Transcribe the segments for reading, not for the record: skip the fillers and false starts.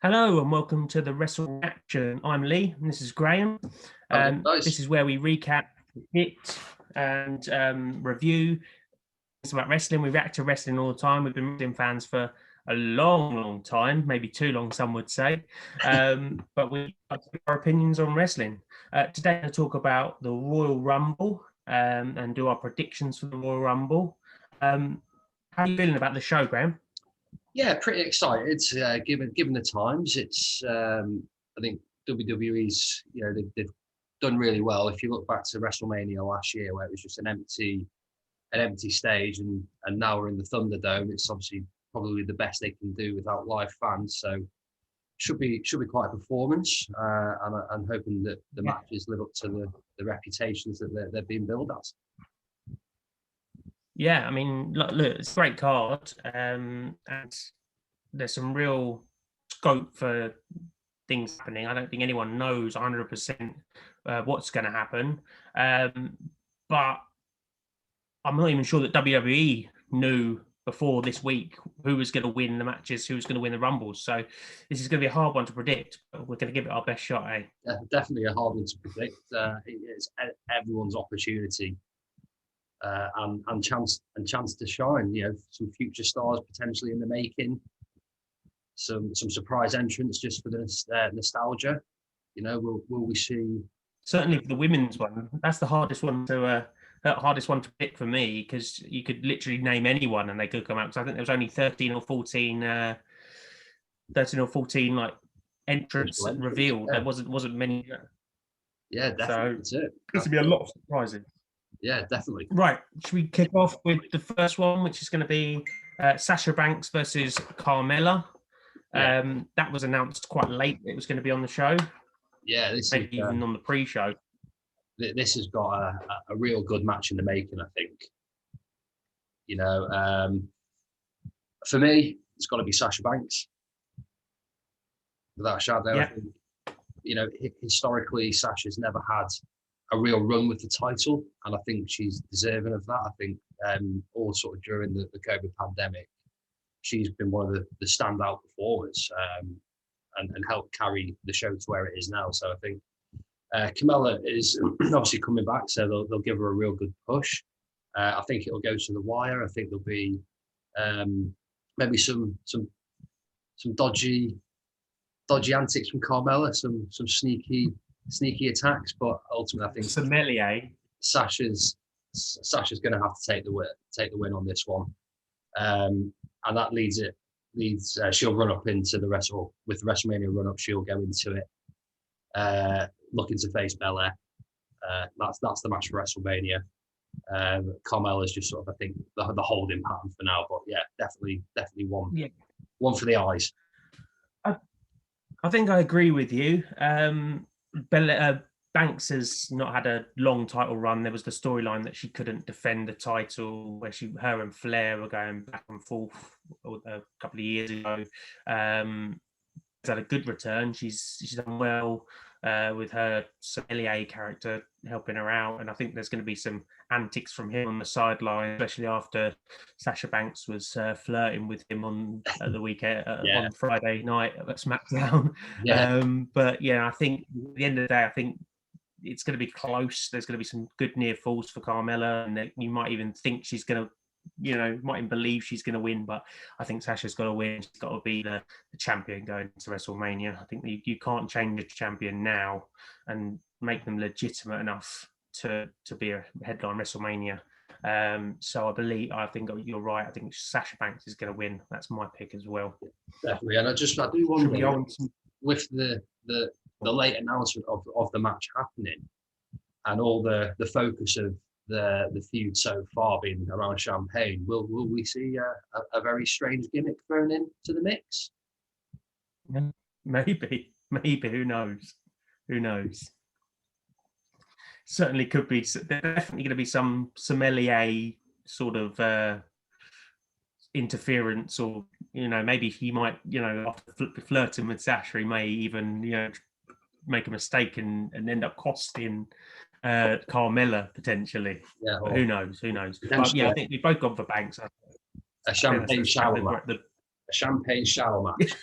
Hello and welcome to the Wrestle Reaction. I'm Lee and this is Graham. This is where we recap, hit and review things about wrestling. We react to wrestling all the time. We've been wrestling fans for a long time, maybe too long, some would say. But we have our opinions on wrestling. Today, I'm going to talk about the Royal Rumble and do our predictions for the Royal Rumble. How are you feeling about the show, Graham? Yeah, pretty excited. Given the times, it's I think WWE's they've done really well. If you look back to WrestleMania last year, where it was just an empty stage, and now we're in the Thunderdome, it's obviously probably the best they can do without live fans. So should be quite a performance, and I'm hoping that the matches live up to the reputations that they're being billed as. Yeah, I mean, look, it's a great card, and there's some real scope for things happening. I don't think anyone knows 100% what's going to happen, but I'm not even sure that WWE knew before this week who was going to win the matches, who was going to win the Rumbles. So this is going to be a hard one to predict, but we're going to give it our best shot, eh? Yeah, definitely a hard one to predict. It's everyone's opportunity. And chance to shine. Some future stars potentially in the making. Some surprise entrants just for the nostalgia. Will we see? Certainly for the women's one, that's the hardest one to pick for me, because you could literally name anyone and they could come out. Because I think there was only 13 or 14 like entrants revealed. Yeah. There wasn't many. Yeah, definitely. So there's going to be a lot of surprises. Yeah, definitely. Right. Should we kick off with the first one, which is going to be Sasha Banks versus Carmella? Yeah. That was announced quite late. It was going to be on the show. Yeah, maybe even on the pre-show. This has got a real good match in the making, I think. For me, it's got to be Sasha Banks. Without a shadow. Yeah. I think, historically, Sasha's never had a real run with the title, and I think she's deserving of that. I think all sort of during the COVID pandemic, she's been one of the standout performers and helped carry the show to where it is now. So I think Carmella is obviously coming back, so they'll give her a real good push. I think it'll go to the wire. I think there'll be maybe some dodgy antics from Carmella, some sneaky attacks, but ultimately I think sommelier Sasha's going to have to take the win on this one, and that leads she'll run up into the WrestleMania run up. She'll go into it looking to face Belair. That's the match for WrestleMania. Carmella's just sort of, I think, the holding pattern for now, but yeah, definitely one for the eyes. I think I agree with you. Banks has not had a long title run. There was the storyline that she couldn't defend the title, where her and Flair were going back and forth a couple of years ago. She's had a good return. She's done well with her sommelier character helping her out, and I think there's going to be some antics from him on the sideline, especially after Sasha Banks was flirting with him on the weekend on Friday night at SmackDown. Yeah. But yeah, I think at the end of the day, I think it's going to be close. There's going to be some good near falls for Carmella, and you might even think she's going to, might even believe she's going to win, but I think Sasha's got to win. She's got to be the champion going into WrestleMania. I think you can't change a champion now and make them legitimate enough to be a headline WrestleMania. So I think you're right. I think Sasha Banks is going to win. That's my pick as well. Definitely, and I do wonder with the late announcement of the match happening and all the focus of the feud so far being around champagne, will we see a very strange gimmick thrown into the mix? Maybe. Who knows? Certainly could be. There's definitely going to be some sommelier sort of interference, or maybe he might, after flirting with Sasha, he may even make a mistake and end up costing Carmella potentially. Yeah, but who knows? But yeah, I think we've both gone for Banks. A champagne shower match. A champagne shower match.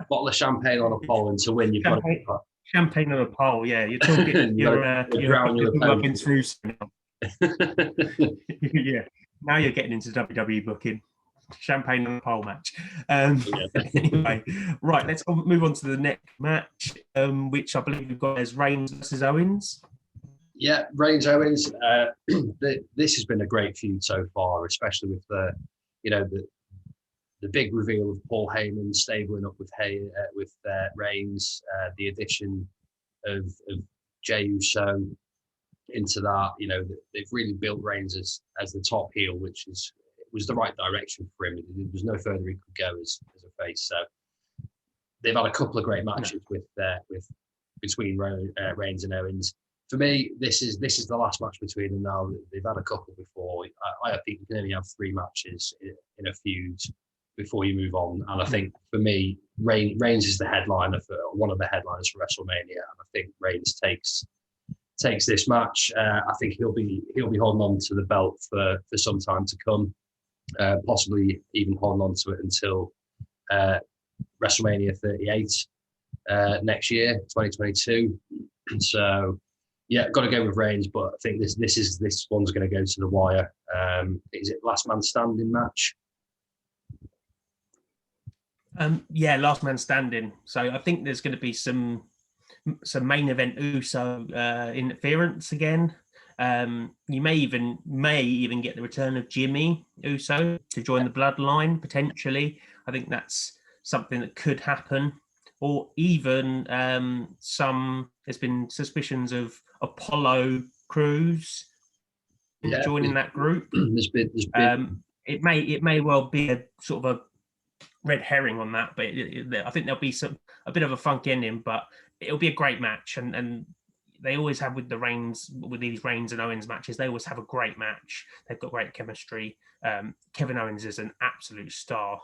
bottle of champagne on a pole, and to win, you've got to. Champagne on a pole, yeah. You're talking. you're talking I've been through. Yeah. Now you're getting into WWE booking. Champagne on a pole match. Anyway, right. Let's move on to the next match, which I believe we've got as Reigns versus Owens. Yeah, Reigns Owens. This has been a great feud so far, especially with the big reveal of Paul Heyman stabling up with Reigns, the addition of Jey Uso into that. They've really built Reigns as the top heel, which was the right direction for him. There was no further he could go as a face. So they've had a couple of great matches between Reigns and Owens. For me, this is the last match between them now. They've had a couple before. I think you can only have 3 matches in a feud before you move on. And I think for me, Reigns is the headliner one of the headliners for WrestleMania. And I think Reigns takes this match. I think he'll be holding on to the belt for some time to come, possibly even holding on to it until WrestleMania 38 next year, 2022. So. Yeah, got to go with Reigns, but I think this one's going to go to the wire. Is it last man standing match? Yeah, last man standing. So I think there's going to be some main event Uso interference again. You may even get the return of Jimmy Uso to join the bloodline potentially. I think that's something that could happen. Or even there's been suspicions of Apollo Crews joining that group. There's been. It may well be a sort of a red herring on that, but I think there'll be a bit of a funk ending, but it'll be a great match. And they always have with these Reigns and Owens matches, they always have a great match. They've got great chemistry. Kevin Owens is an absolute star.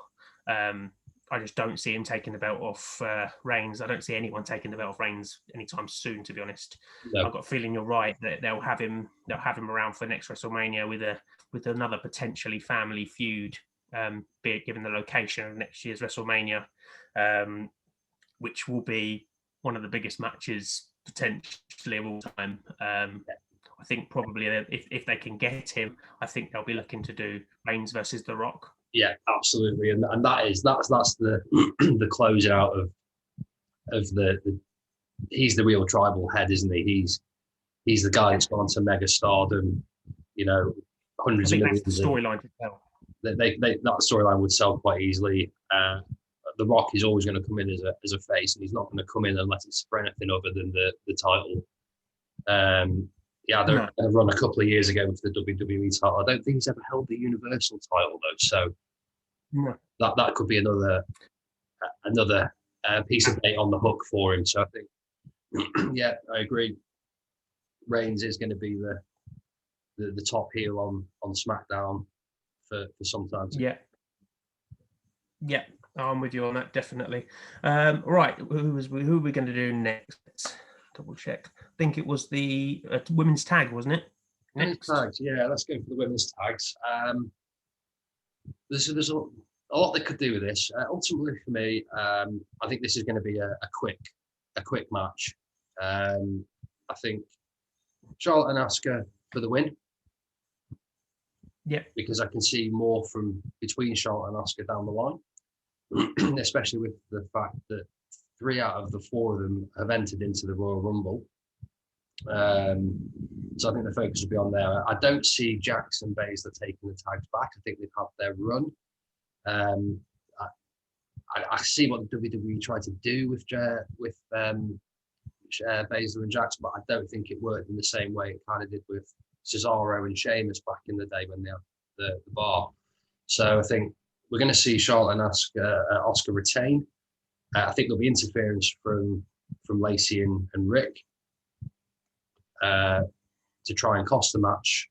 I just don't see him taking the belt off Reigns. I don't see anyone taking the belt off Reigns anytime soon, to be honest. No. I've got a feeling you're right that they'll have him around for next WrestleMania with another potentially family feud, be it given the location of next year's WrestleMania, which will be one of the biggest matches potentially of all time. I think probably if they can get him, I think they'll be looking to do Reigns versus The Rock. Yeah, absolutely, and that's the the closeout of the he's the real tribal head, isn't he? He's the guy that's gone to mega stardom. Hundreds of millions. That's the storyline to tell. That storyline would sell quite easily. The Rock is always going to come in as a face, and he's not going to come in unless it's for anything other than the title. They run a couple of years ago with the WWE title. I don't think he's ever held the Universal title though, so that could be another piece of bait on the hook for him. So I think, yeah, I agree. Reigns is going to be the top heel on SmackDown for some time. Yeah, I'm with you on that, definitely. Right, who are we going to do next? Let's double check. I think it was the women's tag, wasn't it? Women's tags, yeah. Let's go for the women's tags. There's a lot they could do with this. Ultimately, for me, I think this is going to be a quick match. I think Charlotte and Asuka for the win. Yeah, because I can see more from between Charlotte and Asuka down the line, especially with the fact that 3 out of the 4 of them have entered into the Royal Rumble. So I think the focus will be on there. I don't see Jax and Baszler taking the tags back. I think they've had their run. I see what the WWE tried to do with Baszler and Jax, but I don't think it worked in the same way it kind of did with Cesaro and Sheamus back in the day when they had the bar. So I think we're going to see Charlotte and Asuka retain. I think there'll be interference from Lacey and Rick to try and cost the match.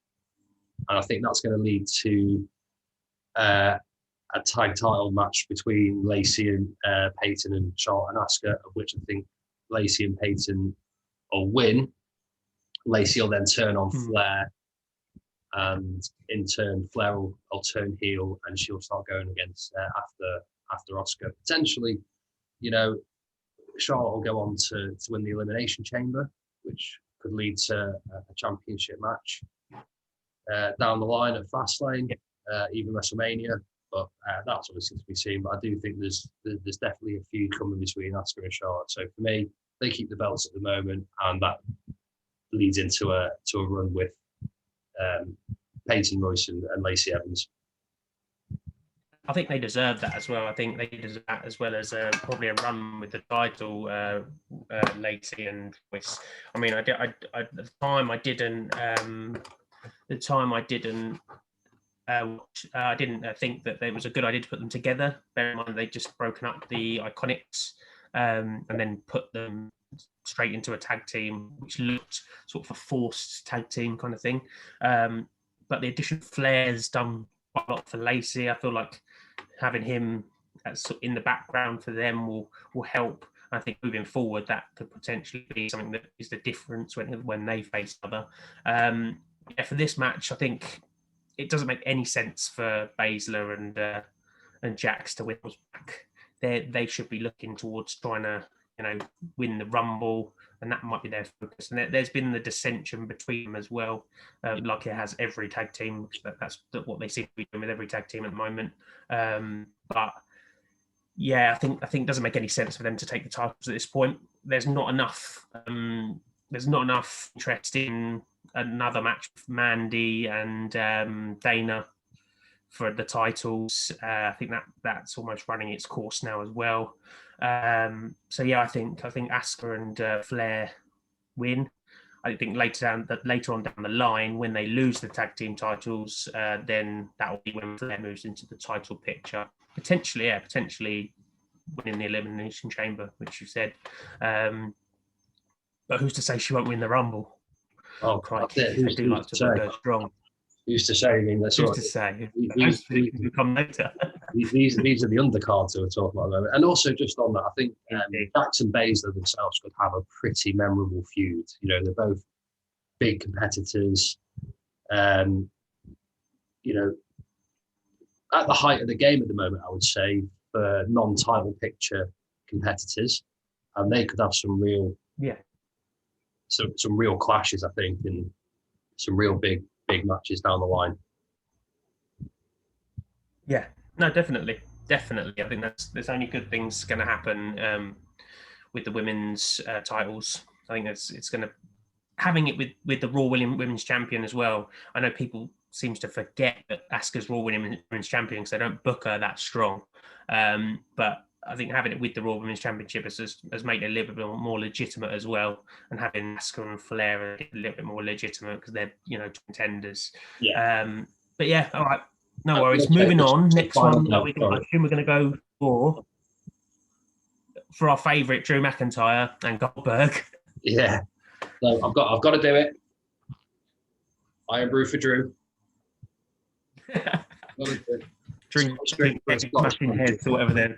And I think that's going to lead to a tag title match between Lacey and Peyton and Charlotte and Asuka, of which I think Lacey and Peyton will win. Lacey will then turn on Flair, and in turn Flair will turn heel, and she'll start going against after Asuka, potentially you know, Charlotte will go on to win the Elimination Chamber, which could lead to a championship match down the line at Fastlane, even WrestleMania. But that's obviously to be seen. But I do think there's definitely a feud coming between Asuka and Charlotte. So for me, they keep the belts at the moment, and that leads into a run with Peyton Royce and Lacey Evans. I think they deserve that as well. I think they deserve that as well as probably a run with the title, Lacey and Royce. I mean, at the time I didn't. I didn't think that it was a good idea to put them together. Bear in mind they'd just broken up the Iconics and then put them straight into a tag team, which looked sort of a forced tag team kind of thing. But the addition of Flair's done quite a lot for Lacey. I feel like having him in the background for them will help. I think moving forward, that could potentially be something that is the difference when they face each other. For this match, I think it doesn't make any sense for Baszler and Jax to win back. They should be looking towards trying to win the Rumble, and that might be their focus. And there's been the dissension between them as well, like it has every tag team. That's what they seem to be doing with every tag team at the moment. But yeah, I think it doesn't make any sense for them to take the titles at this point. There's not enough. There's not enough interest in another match with Mandy and Dana for the titles. I think that's almost running its course now as well. So yeah, I think Asuka and Flair win. I think later on down the line, when they lose the tag team titles, then that will be when Flair moves into the title picture. Potentially winning the Elimination Chamber, which you said. But who's to say she won't win the Rumble? Oh, crikey! They do like to go strong. Who's to say? I mean, that's who's to say? These come later. these are the undercards that we're talking about at the moment. And also, just on that, I think Jax and Baszler themselves could have a pretty memorable feud. You know, they're both big competitors. You know, at the height of the game at the moment, I would say, for non-title picture competitors, and they could have some real clashes, I think, and some real big matches down the line. Yeah, no, definitely. I think there's only good things going to happen with the women's titles. I think it's going to having it with the Raw Women's Champion as well. I know people seems to forget that Asuka's Raw Women's Champion because they don't book her that strong. But I think having it with the Raw Women's Championship has made it a little bit more legitimate as well, and having Asuka and Flair a little bit more legitimate because they're contenders. Yeah. But yeah, all right, no worries. Moving on. Next one, I assume we're going to go for our favourite Drew McIntyre and Goldberg. Yeah, no, I've got to do it. I am Brew for Drew. Drink smashing heads or whatever they're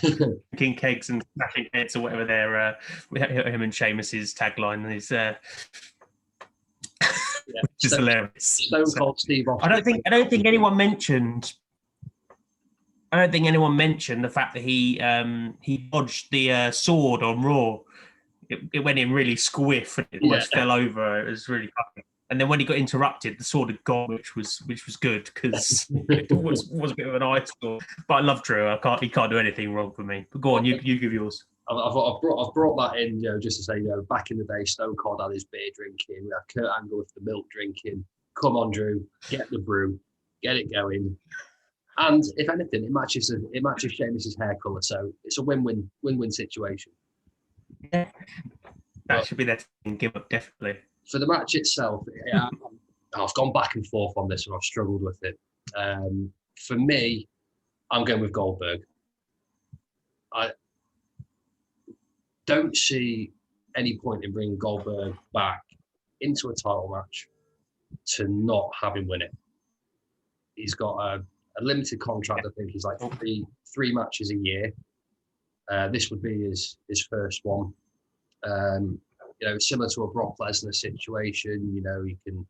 drinking kegs and smashing heads or whatever they're him and Sheamus's tagline is which is hilarious. Stone Cold Steve Austin. I don't think anyone mentioned the fact that he dodged the sword on Raw. It went in really squiff and it almost fell over. It was really funny. And then when he got interrupted, the sword had gone, which was good because it was a bit of an eyesore. But I love Drew. He can't do anything wrong for me. But go on, you give yours. I've brought that in, just to say, back in the day, Stone Cold had his beer drinking. We had Kurt Angle with the milk drinking. Come on, Drew, get the brew, get it going. And if anything, it matches Sheamus's hair colour, so it's a win-win situation. Yeah, that should be their team give up definitely. For the match itself, I've gone back and forth on this and I've struggled with it. For me, I'm going with Goldberg. I don't see any point in bringing Goldberg back into a title match to not have him win it. He's got a limited contract. I think he's like three matches a year. This would be his first one. Similar to a Brock Lesnar situation, he can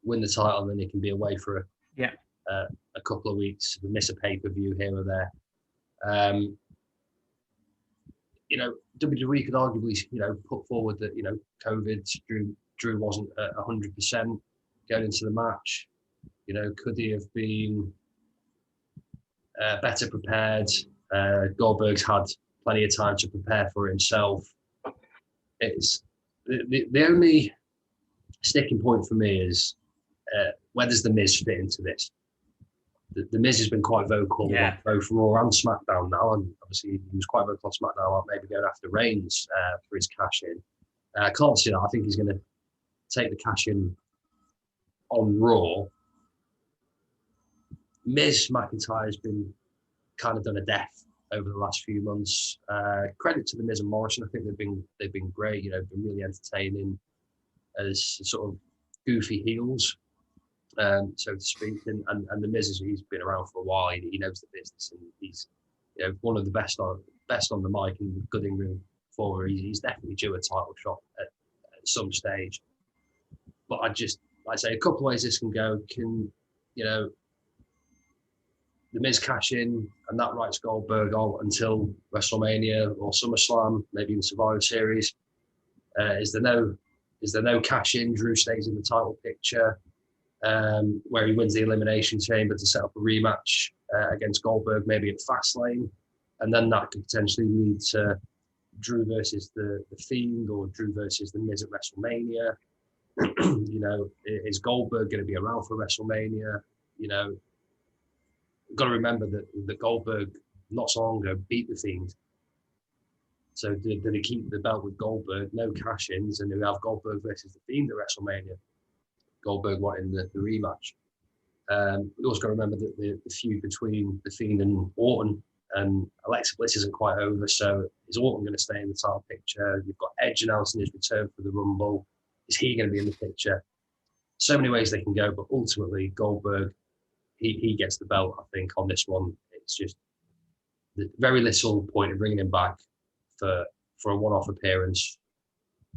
win the title and then he can be away for a couple of weeks, miss a pay-per-view here or there. WWE could arguably, put forward that, COVID, Drew wasn't at 100% going into the match. Could he have been better prepared? Goldberg's had plenty of time to prepare for himself. It's the only sticking point for me is where does The Miz fit into this? The Miz has been quite vocal on both Raw and SmackDown now, and obviously he was quite vocal on SmackDown about maybe going after Reigns for his cash in. I can't see that. I think he's going to take the cash in on Raw. Miz McIntyre has been kind of done a death over the last few months. Credit to the Miz and Morrison. I think they've been great. Been really entertaining as sort of goofy heels, so to speak. And the Miz, he's been around for a while. He knows the business, and he's one of the best on the mic and good in room performer. He's definitely due a title shot at some stage. But I say a couple of ways this can go. Can the Miz cash in, and that writes Goldberg on until WrestleMania or SummerSlam, maybe even Survivor Series. Is there no cash in? Drew stays in the title picture, where he wins the Elimination Chamber to set up a rematch against Goldberg, maybe at Fastlane, and then that could potentially lead to Drew versus the Fiend or Drew versus the Miz at WrestleMania. Is Goldberg going to be around for WrestleMania? You've got to remember that Goldberg not so long ago beat the Fiend. So did he keep the belt with Goldberg? No cash-ins, and we have Goldberg versus the Fiend at WrestleMania. Goldberg wanting the rematch. We also got to remember that the feud between the Fiend and Orton and Alexa Bliss isn't quite over. So is Orton going to stay in the title picture? You've got Edge announcing his return for the Rumble. Is he going to be in the picture? So many ways they can go, but ultimately Goldberg, he gets the belt. I think on this one, it's just very little point in bringing him back for a one-off appearance,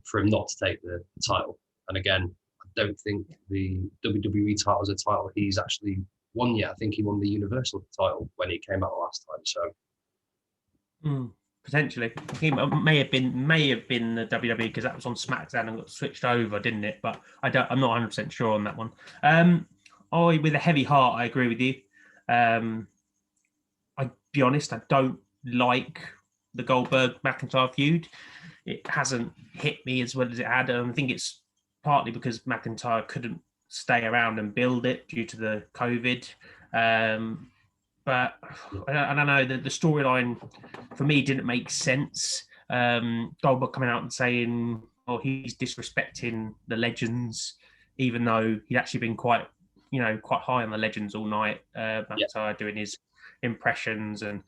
for him not to take the title. And again, I don't think the WWE title is a title he's actually won yet. I think he won the Universal title when he came out last time. So potentially, he may have been the WWE, because that was on SmackDown and got switched over, didn't it? But I'm not 100% sure on that one. With a heavy heart, I agree with you. I'll be honest, I don't like the Goldberg-McIntyre feud. It hasn't hit me as well as it had. I think it's partly because McIntyre couldn't stay around and build it due to the COVID. But I don't know, the storyline for me didn't make sense. Goldberg coming out and saying, he's disrespecting the legends, even though he'd actually been quite high on the legends all night. McIntyre doing his impressions and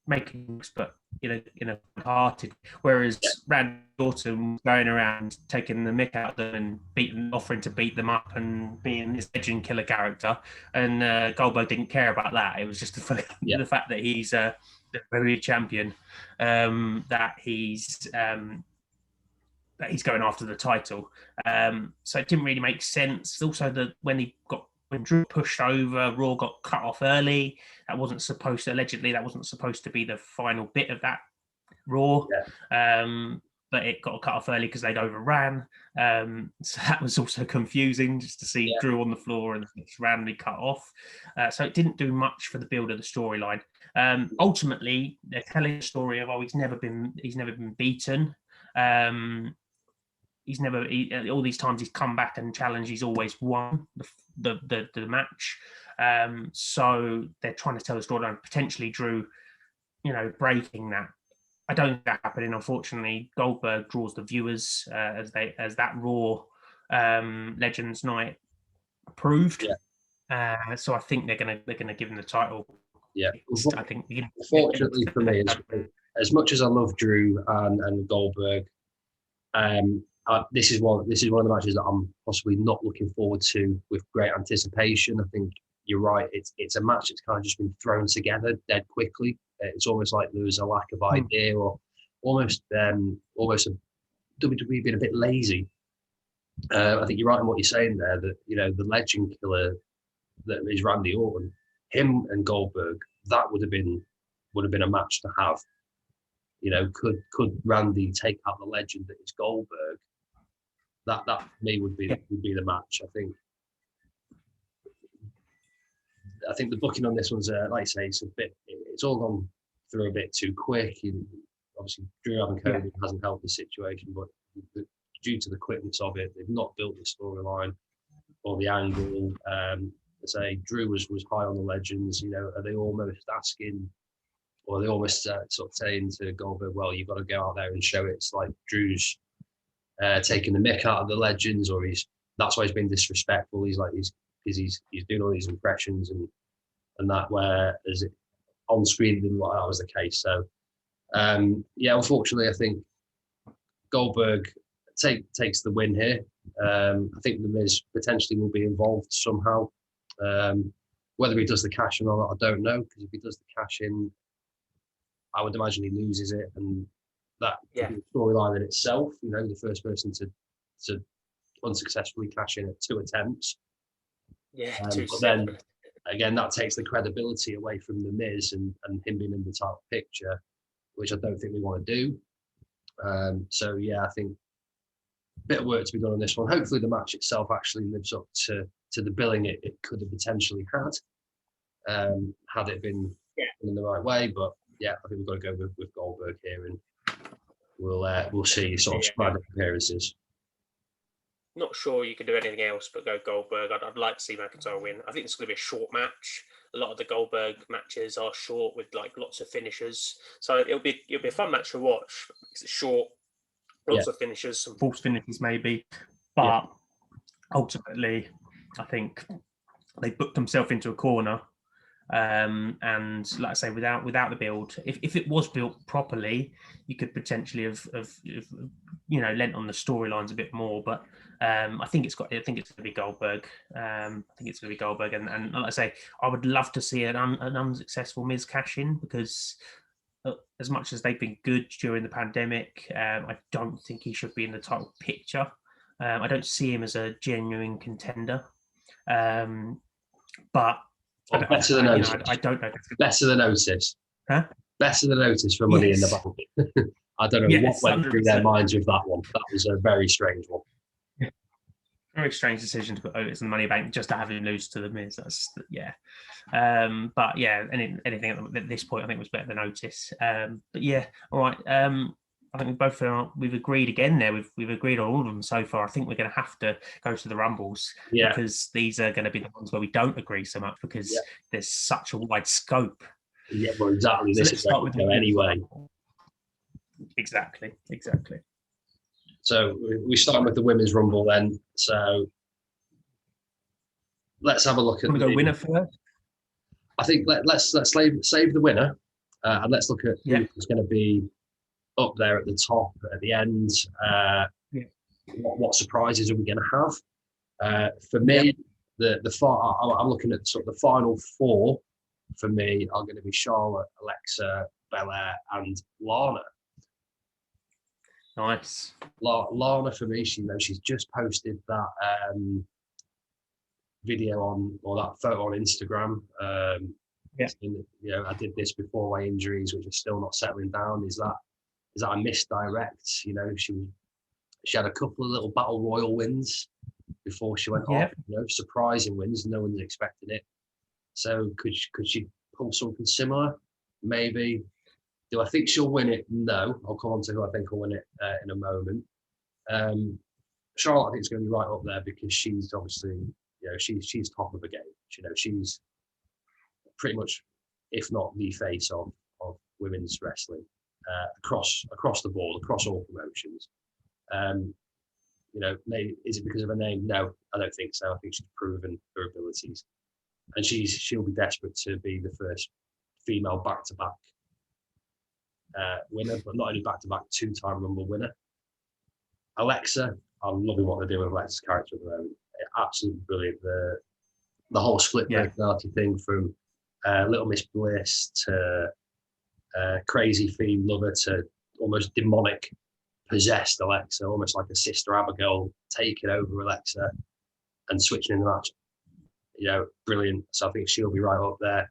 making, but in a hearted. Whereas Randy Orton going around taking the mick out of them and offering to beat them up and being this legend killer character, and Goldberg didn't care about that. It was just the fact that he's the very champion, that he's going after the title. So it didn't really make sense. Also, when Drew pushed over, Raw got cut off early. That wasn't supposed to be the final bit of that Raw. But it got cut off early because they'd overran. So that was also confusing, just to see Drew on the floor and it's randomly cut off. So it didn't do much for the build of the storyline. Ultimately, they're telling a story of he's never been beaten. All these times he's come back and challenged, he's always won the match. So they're trying to tell the storyline, potentially Drew, breaking that. I don't think that happening. Unfortunately, Goldberg draws the viewers as that Raw Legends Night proved. So I think they're gonna give him the title. I think. Fortunately for me, as much as I love Drew and Goldberg, this is one of the matches that I'm possibly not looking forward to with great anticipation. I think you're right. It's a match that's kind of just been thrown together dead quickly. It's almost like there was a lack of idea, or almost a WWE being a bit lazy. I think you're right in what you're saying there, that the legend killer that is Randy Orton, him and Goldberg, that would have been would have been a match to have. You know, could Randy take out the legend that is Goldberg? That for me would be the match. I think the booking on this one's like I say, it's all gone through a bit too quick. Obviously, Drew having COVID hasn't helped the situation, but due to the quickness of it, they've not built the storyline or the angle. Say Drew was high on the legends. You know, are they almost asking, or are they almost sort of saying to Goldberg, well, you've got to go out there and show it. It's like Drew's taking the mick out of the legends, or that's why he's been disrespectful. He's doing all these impressions and that, where as it on screen didn't look like that was the case. So unfortunately, I think Goldberg takes the win here. I think the Miz potentially will be involved somehow. Whether he does the cash in or not, I don't know, because if he does the cash in, I would imagine he loses it, and that could be a storyline in itself. You know, the first person to unsuccessfully cash in at 2 attempts. But then again, that takes the credibility away from the Miz and him being in the title picture, which I don't think we want to do. I think a bit of work to be done on this one. Hopefully the match itself actually lives up to the billing it could have potentially had it been in the right way. But I think we've got to go with Goldberg here, and we'll see sort of sporadic appearances. Not sure you could do anything else but go Goldberg. I'd like to see McIntyre win. I think it's going to be a short match. A lot of the Goldberg matches are short with like lots of finishers, so it'll be a fun match to watch because it's short, lots of finishers, some false finishes maybe, but ultimately, I think they booked themselves into a corner. And like I say, without the build, if it was built properly, you could potentially have lent on the storylines a bit more. But I think it's going to be Goldberg. And like I say, I would love to see an unsuccessful Miz cash in, because as much as they've been good during the pandemic, I don't think he should be in the title picture. I don't see him as a genuine contender. But better than notice. I don't know. Better than notice. Huh? Better than notice for Money in the Bank. I don't know what went 100%. Through their minds with that one. That was a very strange one. Very strange decision to put Otis in the Money Bank just to have him lose to the Miz. That's but anything at this point I think was better than Otis. All right. I think we've agreed again there. We've agreed on all of them so far. I think we're going to have to go to the Rumbles, because these are going to be the ones where we don't agree so much, because there's such a wide scope. Yeah, well, exactly. So this is start with anyway. Exactly. So we start with the Women's Rumble then. So let's have a look at the winner first. I think let's save the winner, and let's look at who's going to be up there at the top at the end. What surprises are we going to have? For me, I'm looking at sort of the final 4 for me are going to be Charlotte, Alexa, Belair, and Lana. Nice. Lana for me, she's just posted that video or that photo on Instagram. I did this before my injuries, which are still not settling down. Is that a misdirect? You know, she had a couple of little battle royal wins before she went off. You know, surprising wins. No one's expecting it. So could she pull something similar? Maybe. Do I think she'll win it? No. I'll come on to who I think will win it in a moment. Charlotte, I think, is going to be right up there, because she's obviously, she's top of the game. She's pretty much, if not the face of women's wrestling. Across the board, across all promotions. Maybe is it because of her name? No, I don't think so. I think she's proven her abilities, and she'll be desperate to be the first female back-to-back winner, but not only back-to-back, 2-time Rumble winner. Alexa, I'm loving what they're doing with Alexa's character at the moment. Absolutely brilliant. The whole split personality thing, from Little Miss Bliss to crazy fiend lover to almost demonic possessed Alexa, almost like a Sister Abigail taking over Alexa and switching in the match. Brilliant. So I think she'll be right up there.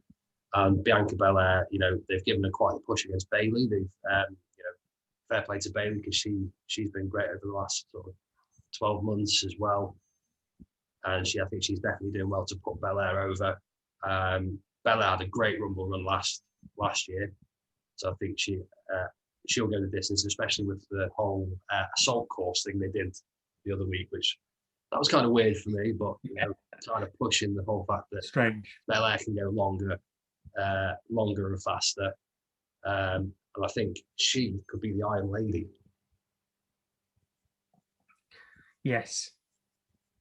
And Bianca Belair, they've given her quite a push against Bayley. They've, fair play to Bayley because she's been great over the last sort of 12 months as well. And I think she's definitely doing well to put Belair over. Belair had a great Rumble run last year, so I think she'll go the distance, especially with the whole assault course thing they did the other week, which that was kind of weird for me, but kind of pushing the whole fact that strange Belair can go longer and faster. And I think she could be the Iron Lady. Yes,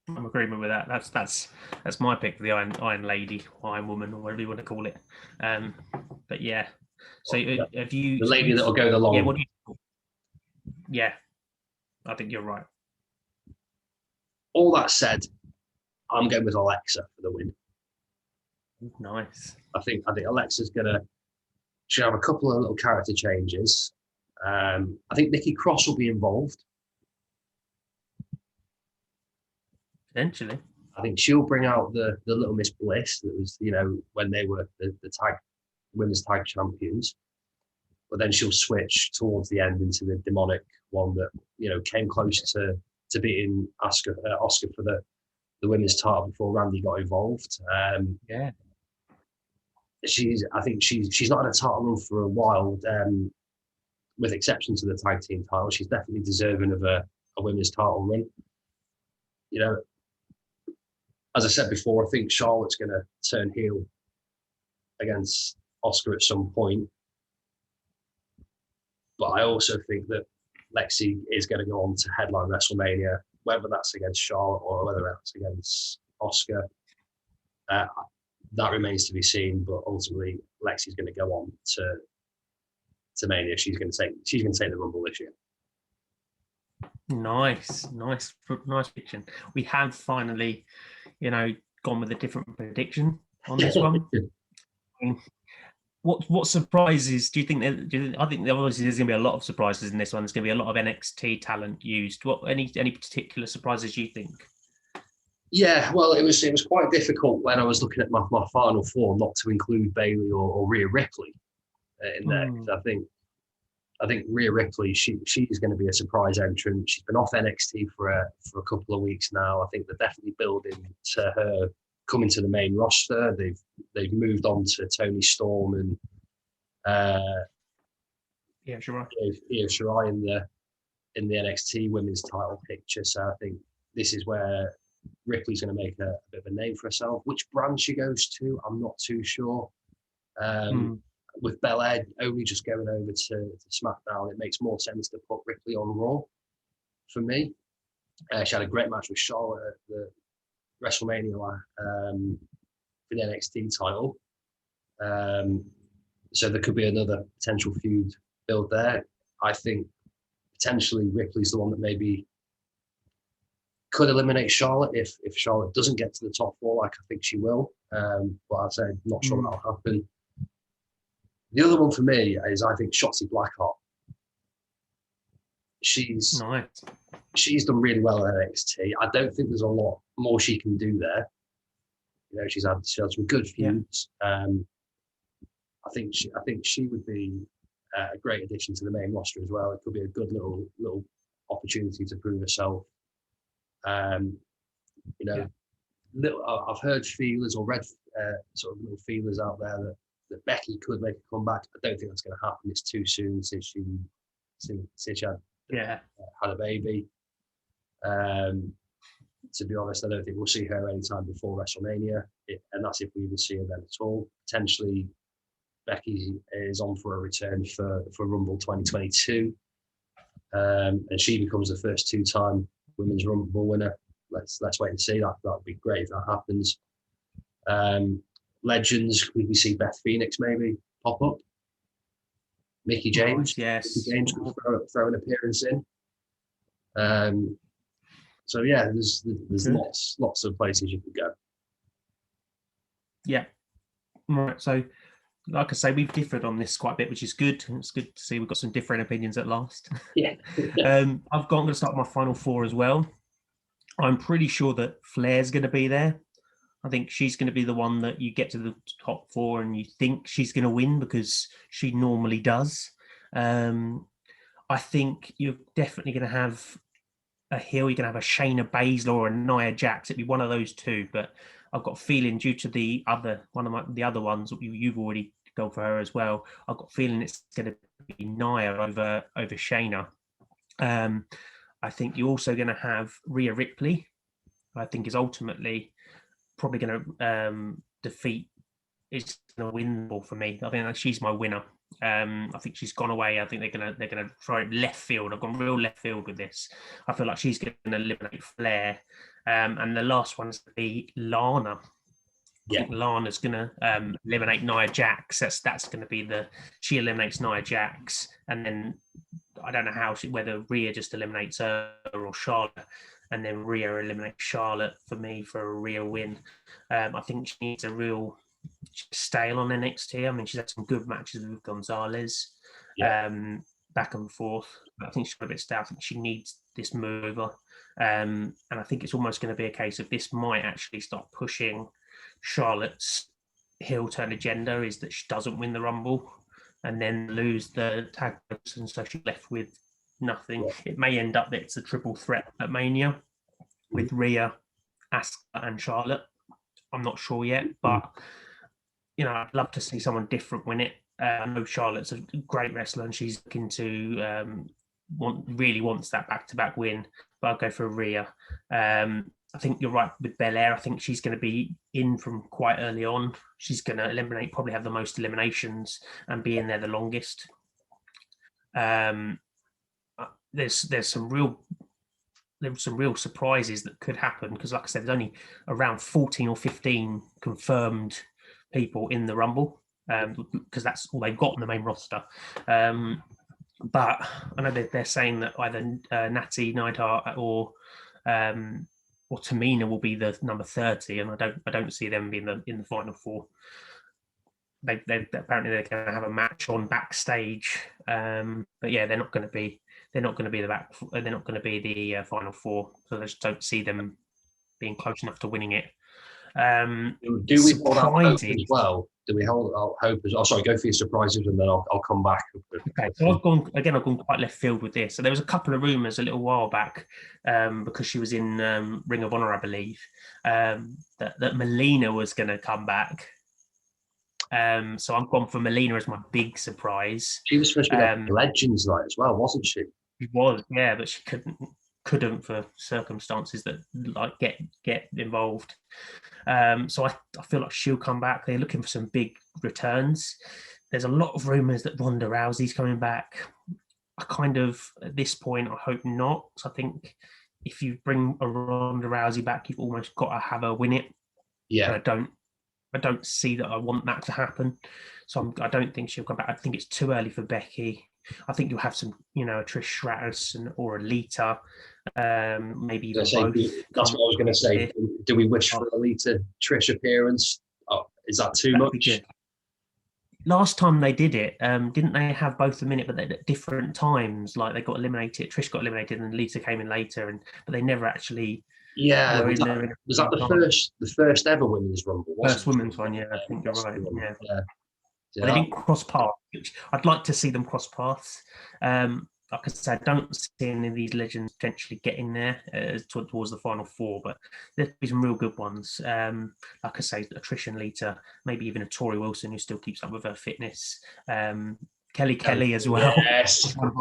I'm agreement with that. That's my pick for the Iron Lady, Iron Woman, or whatever you want to call it. But yeah. So have you the lady that'll go the long? Yeah. What do you? Yeah, I think you're right. All that said, I'm going with Alexa for the win. Nice. I think Alexa's she'll have a couple of little character changes. I think Nikki Cross will be involved. Potentially. I think she'll bring out the Little Miss Bliss that was, when they were the women's tag champions. But then she'll switch towards the end into the demonic one that, came close to beating Oscar for the women's title before Randy got involved. Yeah. I think she's not had a title run for a while, with exception to the tag team title. She's definitely deserving of a women's title run. As I said before, I think Charlotte's going to turn heel against Oscar at some point. But I also think that Lexi is going to go on to headline WrestleMania, whether that's against Charlotte or whether that's against Oscar. That remains to be seen. But ultimately, Lexi's going to go on to Mania. She's going to take the Rumble this year. Nice prediction. We have finally, gone with a different prediction on this one. What surprises do you think? I think obviously there's going to be a lot of surprises in this one. There's going to be a lot of NXT talent used. Any particular surprises you think? Yeah, well, it was quite difficult when I was looking at my final four not to include Bayley or Rhea Ripley in there. I think Rhea Ripley, she's going to be a surprise entrant. She's been off NXT for a couple of weeks now. I think they're definitely building to her coming to the main roster. They've moved on to Toni Storm and Io Shirai in the NXT women's title picture. So I think this is where Ripley's going to make a bit of a name for herself. Which brand she goes to, I'm not too sure. With Belair only just going over to SmackDown, it makes more sense to put Ripley on Raw for me. She had a great match with Charlotte at the WrestleMania for the NXT title. So there could be another potential feud build there. I think potentially Ripley's the one that maybe could eliminate Charlotte if Charlotte doesn't get to the top four, like I think she will. But I'd say not sure that'll happen. The other one for me is I think Shotzi Blackheart. She's done really well at NXT. I don't think there's a lot more she can do there. She's had some good feuds. Yeah. I think she would be a great addition to the main roster as well. It could be a good little opportunity to prove herself. I've heard feelers or read sort of little feelers out there that Becky could make a comeback. I don't think that's going to happen. It's too soon since she had a baby. To be honest, I don't think we'll see her anytime before WrestleMania, and that's if we even see her then at all. Potentially, Becky is on for a return for Rumble 2022, and she becomes the first two-time Women's Rumble winner. Let's wait and see. That'd be great if that happens. Legends, we see Beth Phoenix maybe pop up. Mickie James, yes. Mickie James could throw an appearance in. So yeah, there's lots of places you could go. Yeah. Right. So, like I say, we've differed on this quite a bit, which is good. It's good to see we've got some different opinions at last. Yeah. I'm going to start my final four as well. I'm pretty sure that Flair's going to be there. I think she's going to be the one that you get to the top 4 and you think she's going to win because she normally does. I think you're definitely going to have a Hill. You're going to have a Shayna Baszler or a Nia Jax. It'd be one of those two. But I've got a feeling, due to the other ones you've already gone for her as well, I've got a feeling it's going to be Nia over Shayna. I think you're also going to have Rhea Ripley. I think is ultimately probably going to defeat. Is going to win all for me. I think she's my winner. I think she's gone away. I think they're gonna try it left field. I've gone real left field with this. I feel like she's going to eliminate Flair. And the last one's going to be Lana. I think Lana's going to eliminate Nia Jax. That's going to be she eliminates Nia Jax, and then I don't know whether Rhea just eliminates her or Charlotte, and then Rhea eliminates Charlotte for me for a Rhea win. I think she needs a real stale on NXT. I mean, she's had some good matches with Gonzalez, back and forth. But I think she's got a bit stale. I think she needs this mover, and I think it's almost going to be a case of this might actually start pushing Charlotte's heel turn agenda, is that she doesn't win the Rumble and then lose the tag, and so she's left with nothing. It may end up that it's a triple threat at Mania with Rhea, Asuka, and Charlotte. I'm not sure yet, but I'd love to see someone different win it. I know Charlotte's a great wrestler and she's looking to really wants that back-to-back win, but I'll go for Rhea. I think you're right with Belair. I think she's going to be in from quite early on. She's going to probably have the most eliminations and be in there the longest. There's some real surprises that could happen because, like I said, there's only around 14 or 15 confirmed people in the Rumble, because that's all they've got in the main roster. But I know they're saying that either Natty Neidhart or Tamina will be the number 30, and I don't see them being in the final 4. They apparently they're going to have a match on backstage, but yeah, they're not going to be the final 4. So I just don't see them being close enough to winning it. Do we hold out hope as well? Do we hold out hope as well? Oh, sorry, go for your surprises and then I'll come back. Okay, so I've gone quite left field with this. So there was a couple of rumours a little while back, because she was in Ring of Honor, I believe, that Melina was going to come back. So I've gone for Melina as my big surprise. She was supposed to be Legends Night as well, wasn't she? She was, yeah, but she couldn't for circumstances that get involved. So I feel like she'll come back. They're looking for some big returns. There's a lot of rumours that Ronda Rousey's coming back. I kind of, at this point, I hope not. So I think if you bring a Ronda Rousey back, you've almost got to have her win it. Yeah. And I don't see that I want that to happen. So I don't think she'll come back. I think it's too early for Becky. I think you'll have some, a Trish Stratus or a Lita, maybe even both. That's what I was going to say. Do we wish for a Lita Trish appearance? Oh, is that too much? Last time they did it, didn't they have both of them in it, but at different times? Like they got eliminated, Trish got eliminated, and Lita came in later, but they never actually. Yeah, was that the first ever women's rumble? First women's one, yeah. I think you're right. Yeah. They didn't cross paths. I'd like to see them cross paths. Like I said, I don't see any of these legends potentially getting there towards the final 4, but there's some real good ones. Like I say, Trish and Lita, maybe even a Tori Wilson who still keeps up with her fitness. Kelly as well. Yes. One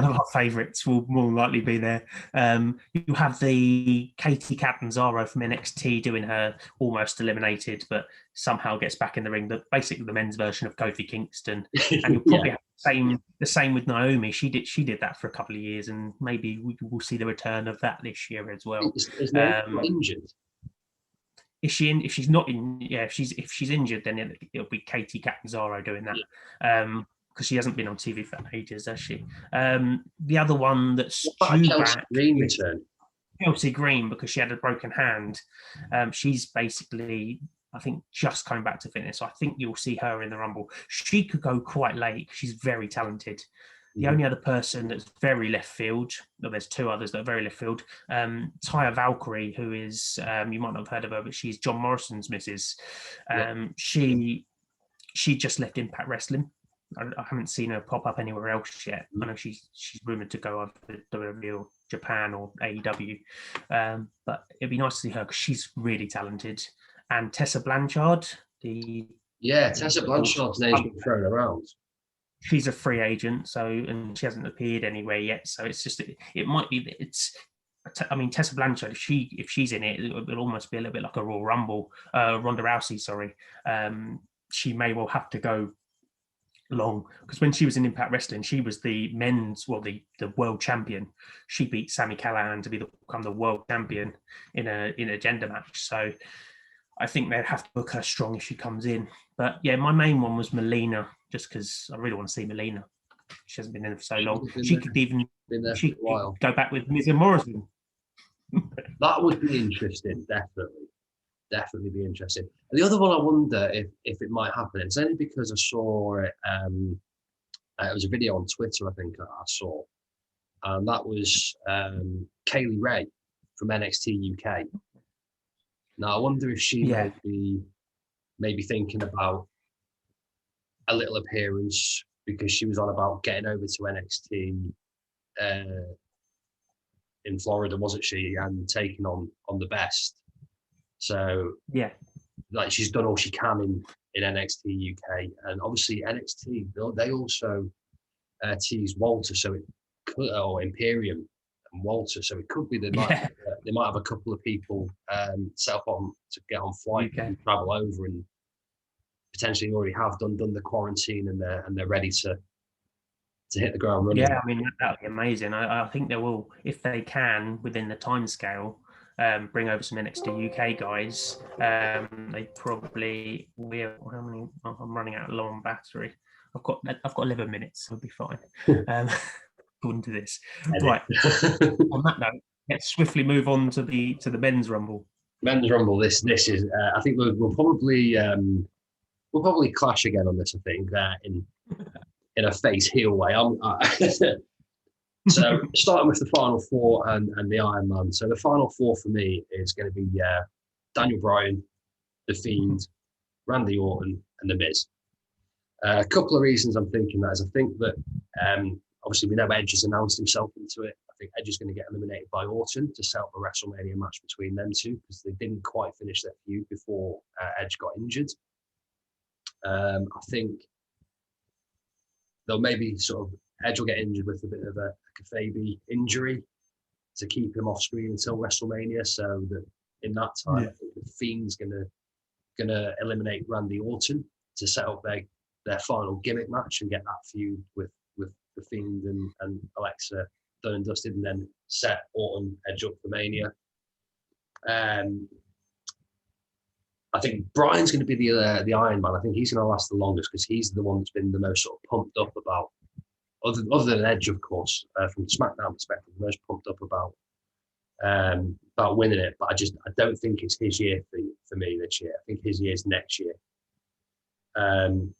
of our favourites will more likely be there. You have the Katie Catanzaro from NXT doing her almost eliminated, but somehow gets back in the ring. Basically the men's version of Kofi Kingston. And you'll probably have the same with Naomi. She did that for a couple of years, and maybe we'll see the return of that this year as well. Is Naomi injured? If she's not in, if she's injured, then it'll be Katie Catanzaro doing that, because she hasn't been on TV for ages, has she? The other one that's due back, Chelsea Green, because she had a broken hand. She's basically, I think, just coming back to fitness. So I think you'll see her in the Rumble. She could go quite late. She's very talented. The only other person that's very left field, well, there's two others that are very left field. Taya Valkyrie, who is, you might not have heard of her, but she's John Morrison's missus. She just left Impact Wrestling. I haven't seen her pop up anywhere else yet. I know she's rumored to go over to WWE or Japan or AEW, but it'd be nice to see her because she's really talented. And Tessa Blanchard, Tessa Blanchard's name's been thrown around. She's a free agent, and she hasn't appeared anywhere yet. So it's just it might be I mean, Tessa Blanchard, if she's in it, it'll almost be a little bit like a Royal Rumble. Ronda Rousey, sorry. She may well have to go long because when she was in Impact Wrestling, she was the the world champion. She beat Sami Callihan to become the world champion in a gender match. So I think they'd have to book her strong if she comes in. But yeah, my main one was Melina, just because I really want to see Melina. She hasn't been in for so long. She could even go back with Miz and Morrison. That would be interesting, definitely be interesting. And the other one I wonder if it might happen, it's only because I saw it, it was a video on Twitter I think I saw, and that was Kaylee Ray from NXT UK. Now I wonder if she may be thinking about a little appearance, because she was on about getting over to NXT in Florida, wasn't she, and taking on the best. So like she's done all she can in NXT UK, and obviously NXT they also tease Walter, so it could, or Imperium and Walter, so it could be they might have a couple of people set up on to get on flight and travel over, and potentially already have done the quarantine, and they're ready to hit the ground running. Yeah, I mean that'd be amazing. I think they will, if they can within the time scale, bring over some NXT UK guys. They probably will. How many? I'm running out of low on battery. I've got 11 minutes. I'll be fine. According to this, right. On that note, let's swiftly move on to the men's rumble. Men's rumble. This is. I think we'll probably clash again on this. I think in a face heel way. So starting with the final four and the Iron Man. So the final four for me is going to be Daniel Bryan, The Fiend, Randy Orton, and The Miz. A couple of reasons I'm thinking that is I think that obviously we know Edge has announced himself into it. I think Edge is going to get eliminated by Orton to set up a WrestleMania match between them two, because they didn't quite finish their feud before Edge got injured. I think they'll maybe sort of Edge will get injured with a bit of a kayfabe injury to keep him off screen until WrestleMania, so that in that time I think the Fiend's gonna eliminate Randy Orton to set up their final gimmick match and get that feud with the Fiend and Alexa done and dusted, and then set Orton Edge up for Mania. I think Bryan's going to be the Iron Man. I think he's going to last the longest because he's the one that's been the most sort of pumped up about, other than Edge, of course, from the SmackDown perspective, the most pumped up about winning it. But I don't think it's his year for me this year. I think his year's next year. And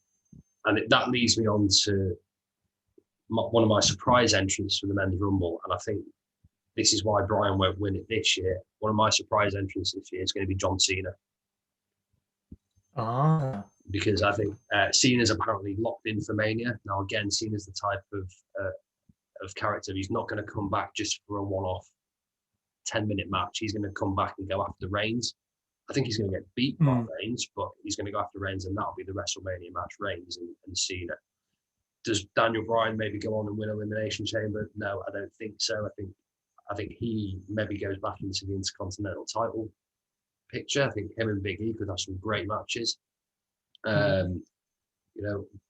that leads me on to one of my surprise entrants for the Men's Rumble, and I think this is why Bryan won't win it this year. One of my surprise entrants this year is going to be John Cena. Because I think Cena's apparently locked in for Mania. Now again, Cena's the type of character, he's not going to come back just for a one-off 10-minute match. He's going to come back and go after Reigns. I think he's going to get beat by Reigns, but he's going to go after Reigns, and that'll be the WrestleMania match, Reigns and Cena. Does Daniel Bryan maybe go on and win Elimination Chamber? No, I don't think so. I think he maybe goes back into the Intercontinental title picture. I think him and Big E could have some great matches.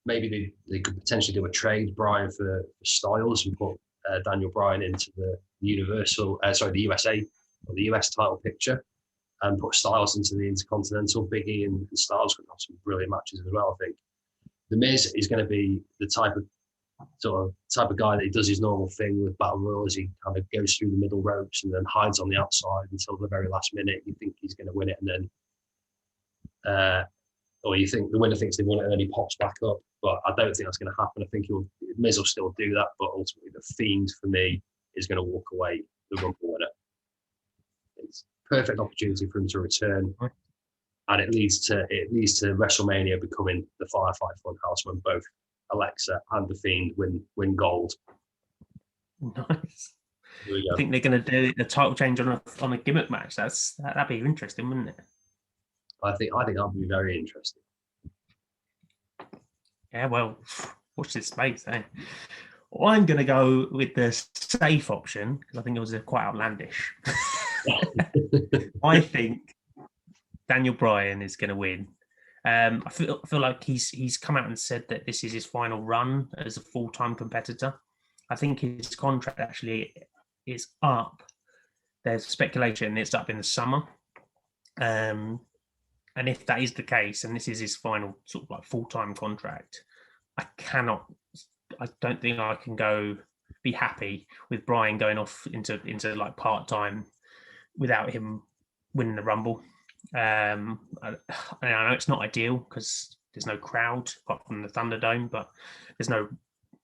Maybe they could potentially do a trade, Bryan for Styles, and put Daniel Bryan into the USA or the US title picture, and put Styles into the Intercontinental. Big E and Styles could have some brilliant matches as well. I think The Miz is going to be the type of guy that he does his normal thing with Battle Royals. He kind of goes through the middle ropes and then hides on the outside until the very last minute. You think he's going to win it, and then or you think the winner thinks they won it and then he pops back up. But I don't think that's going to happen. I think Miz will still do that, but ultimately the Fiend for me is going to walk away the Rumble winner. It's a perfect opportunity for him to return, and it leads to WrestleMania becoming the Firefly Funhouse when both Alexa and the Fiend win gold. Nice. I think they're going to do the title change on a gimmick match. That'd be interesting, wouldn't it? I think that'd be very interesting. Yeah, well, watch this space, eh? Well, I'm going to go with the safe option because I think it was quite outlandish. I think Daniel Bryan is going to win. I feel like he's come out and said that this is his final run as a full-time competitor. I think his contract actually is up. There's speculation it's up in the summer. And if that is the case, and this is his final sort of like full-time contract, I don't think I can be happy with Bryan going off into like part-time without him winning the Rumble. I know it's not ideal because there's no crowd apart from the Thunderdome, but there's no,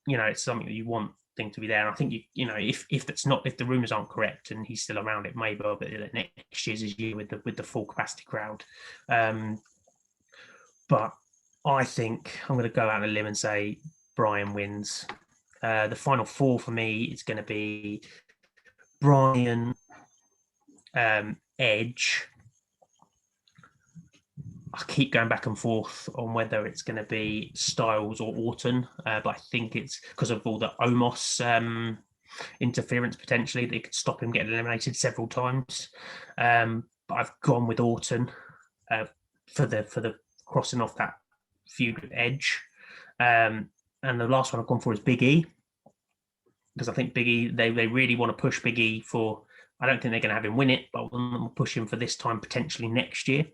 it's something that you want thing to be there. And I think if the rumors aren't correct and he's still around, it may well be that next year's his year with the full capacity crowd. But I think I'm going to go out on a limb and say Bryan wins. The final four for me is going to be Bryan, Edge. I keep going back and forth on whether it's going to be Styles or Orton, but I think it's because of all the Omos interference potentially that could stop him getting eliminated several times. But I've gone with Orton for the crossing off that feud with Edge. And the last one I've gone for is Big E, because I think Big E, they really want to push Big E for, I don't think they're going to have him win it, but we'll push him for this time potentially next year.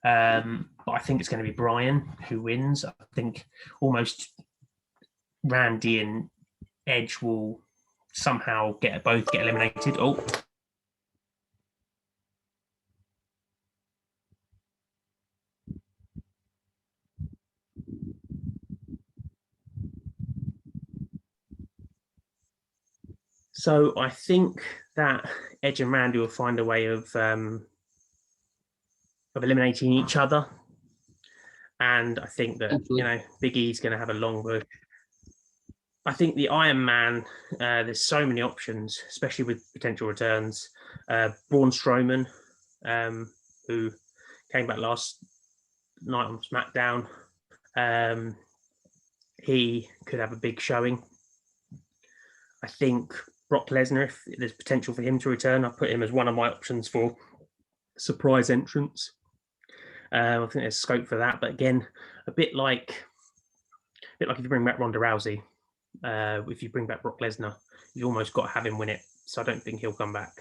But I think it's going to be Bryan who wins. I think almost Randy and Edge will somehow both get eliminated. So I think that Edge and Randy will find a way of eliminating each other, and I think that Big E's going to have a long road. I think the Iron Man, there's so many options, especially with potential returns. Braun Strowman, who came back last night on SmackDown, he could have a big showing. I think Brock Lesnar, if there's potential for him to return, I put him as one of my options for surprise entrance. I think there's scope for that, but again, a bit like if you bring back Ronda Rousey, if you bring back Brock Lesnar, you almost got to have him win it. So I don't think he'll come back.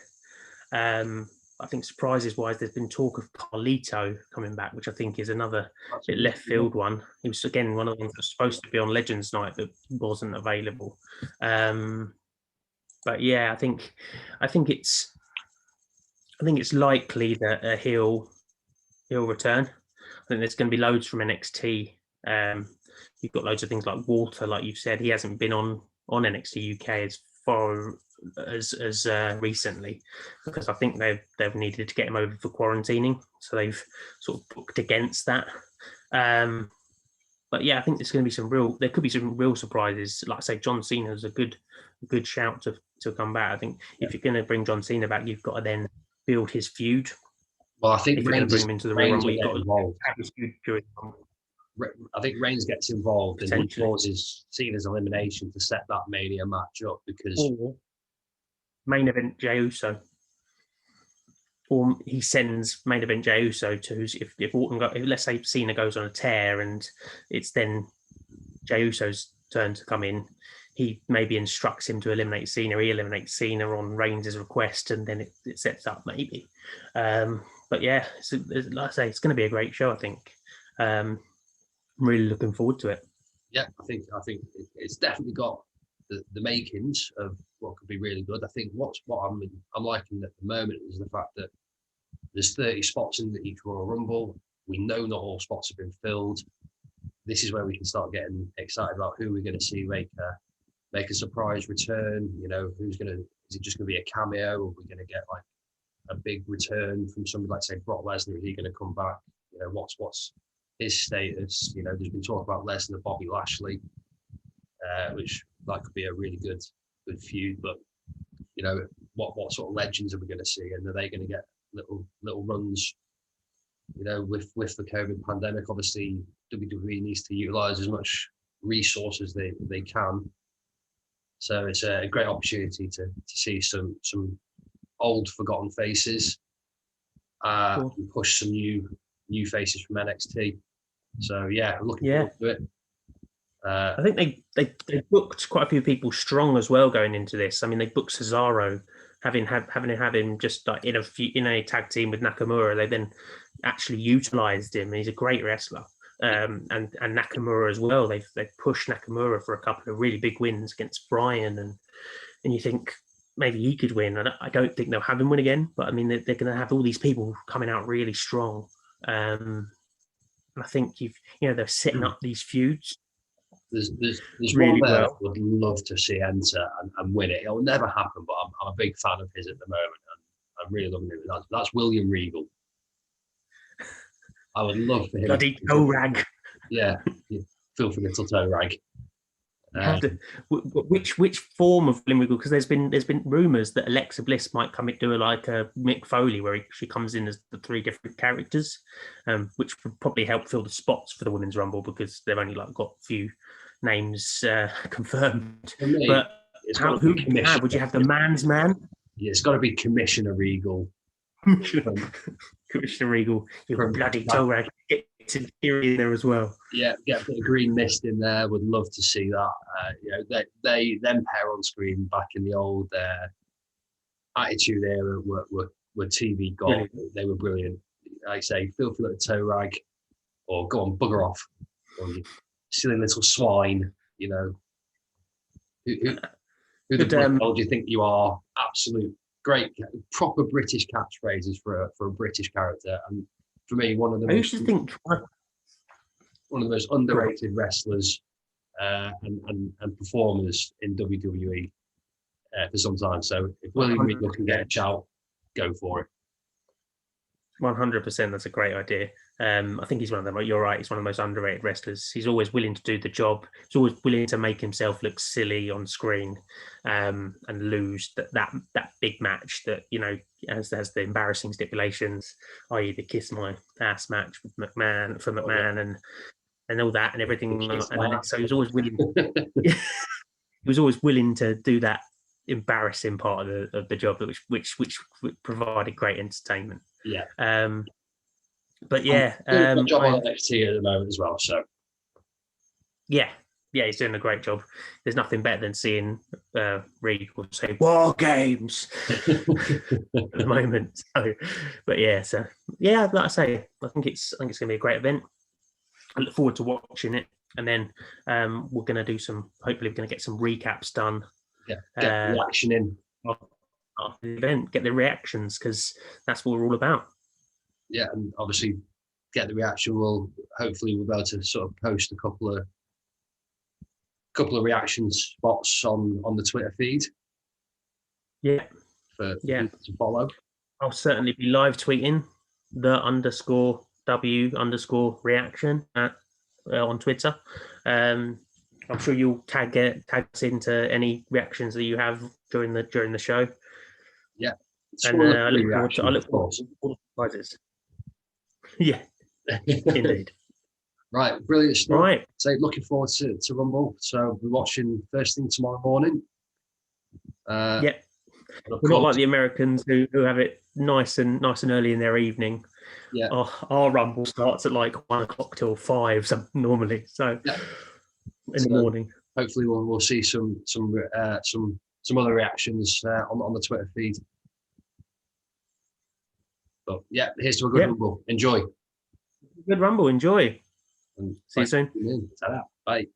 I think surprises wise, there's been talk of Carlito coming back, which I think is another bit left field one. He was again one of the ones that was supposed to be on Legends Night but wasn't available. But yeah, I think it's likely that he'll return. I think there's going to be loads from NXT. You've got loads of things like Walter, like you've said, he hasn't been on NXT UK as far as recently, because I think they've needed to get him over for quarantining, so they've sort of booked against that. But yeah, I think there's going to be there could be some real surprises. Like I say, John Cena is a good shout to come back. I think if you're going to bring John Cena back, you've got to then build his feud. Well, I think if you're going to bring him into the Royal Rumble, you've got to have his feud during. I think Reigns gets involved and he causes Cena's elimination to set that Mania match up, because main event Jey Uso, or he sends main event Jey Uso to if Orton let's say Cena goes on a tear and it's then Jey Uso's turn to come in, he maybe instructs him to eliminate Cena. He eliminates Cena on Reigns' request, and then it sets up maybe. But yeah, like I say, it's going to be a great show. I think. I'm really looking forward to it. Yeah, I think it's definitely got the makings of what could be really good. I think what I'm liking at the moment is the fact that there's 30 spots in each Royal Rumble. We know not all spots have been filled. This is where we can start getting excited about who we're going to see make a surprise return. You know, is it just going to be a cameo, or are we going to get like a big return from somebody like, say, Brock Lesnar? Is he going to come back? You know, what's his status? You know, there's been talk about Lesnar, Bobby Lashley, which that could be a really good feud. But you know, what sort of legends are we going to see, and are they going to get little runs? You know, with the COVID pandemic, obviously WWE needs to utilize as much resources they can. So it's a great opportunity to see some old forgotten faces, and push some new faces from NXT. So yeah, looking forward to it. I think they booked quite a few people strong as well going into this. I mean, they booked Cesaro, having him just like in a tag team with Nakamura. They then actually utilized him. He's a great wrestler. And Nakamura as well. They've pushed Nakamura for a couple of really big wins against Bryan, and you think maybe he could win. I don't think they'll have him win again, but I mean they're going to have all these people coming out really strong. And I think they're setting up these feuds. There's really one there well. I would love to see enter and win it. It'll never happen, but I'm a big fan of his at the moment, and I'm really loving it. That's William Regal. I would love for him. Bloody toe rag. Yeah, filthy little toe rag. Which form of William Regal? Because there's been rumours that Alexa Bliss might come and do like a Mick Foley, where she comes in as the 3 different characters, which would probably help fill the spots for the Women's Rumble, because they've only got a few names confirmed. Me, but who would you have? Would you have the man's man? Yeah, it's got to be Commissioner Regal. Commissioner Regal, you bloody toe rag. Get some Fury in there as well. Yeah, get a bit of Green Mist in there. Would love to see that. They pair on screen back in the old Attitude Era were TV gold. Brilliant. They were brilliant. Like I say, filthy little toe rag, or go on, bugger off, or you silly little swine. You know, who the hell do you think you are? Absolute great, proper British catchphrases for a British character, and for me, one of the most underrated wrestlers and performers in WWE for some time. So if William Regal can get a shout, go for it. 100%, that's a great idea. I think he's one of them. You're right. He's one of the most underrated wrestlers. He's always willing to do the job. He's always willing to make himself look silly on screen, and lose that big match that has the embarrassing stipulations, i.e. the kiss my ass match with McMahon and all that and everything. And so he was always willing. He was always willing to do that embarrassing part of the job, which provided great entertainment. Yeah. But yeah, job on NXT at the moment as well. So yeah, he's doing a great job. There's nothing better than seeing Regal say "War Games" at the moment. So, but yeah, like I say, I think it's going to be a great event. I look forward to watching it, and then we're going to do hopefully we're going to get some recaps done. Yeah, get the reaction in after the event, get the reactions, because that's what we're all about. Yeah, and obviously get the reaction. We'll be able to sort of post a couple of reaction spots on the Twitter feed. Yeah, for people to follow. I'll certainly be live tweeting the _W_ reaction on Twitter. I'm sure you'll tag us into any reactions that you have during the show. Yeah, and I look forward to all the surprises. Yeah, indeed. Right, brilliant stuff. Right, so looking forward to Rumble. So we're watching first thing tomorrow morning. Yeah, we're not like the Americans who have it nice and early in their evening. Yeah, our Rumble starts at like 1 o'clock till 5 normally. So in the morning. Hopefully we'll see some other reactions on the Twitter feed. But yeah, here's to a good Rumble. Enjoy. Good Rumble. Enjoy. And see you soon. Ta-da. Bye.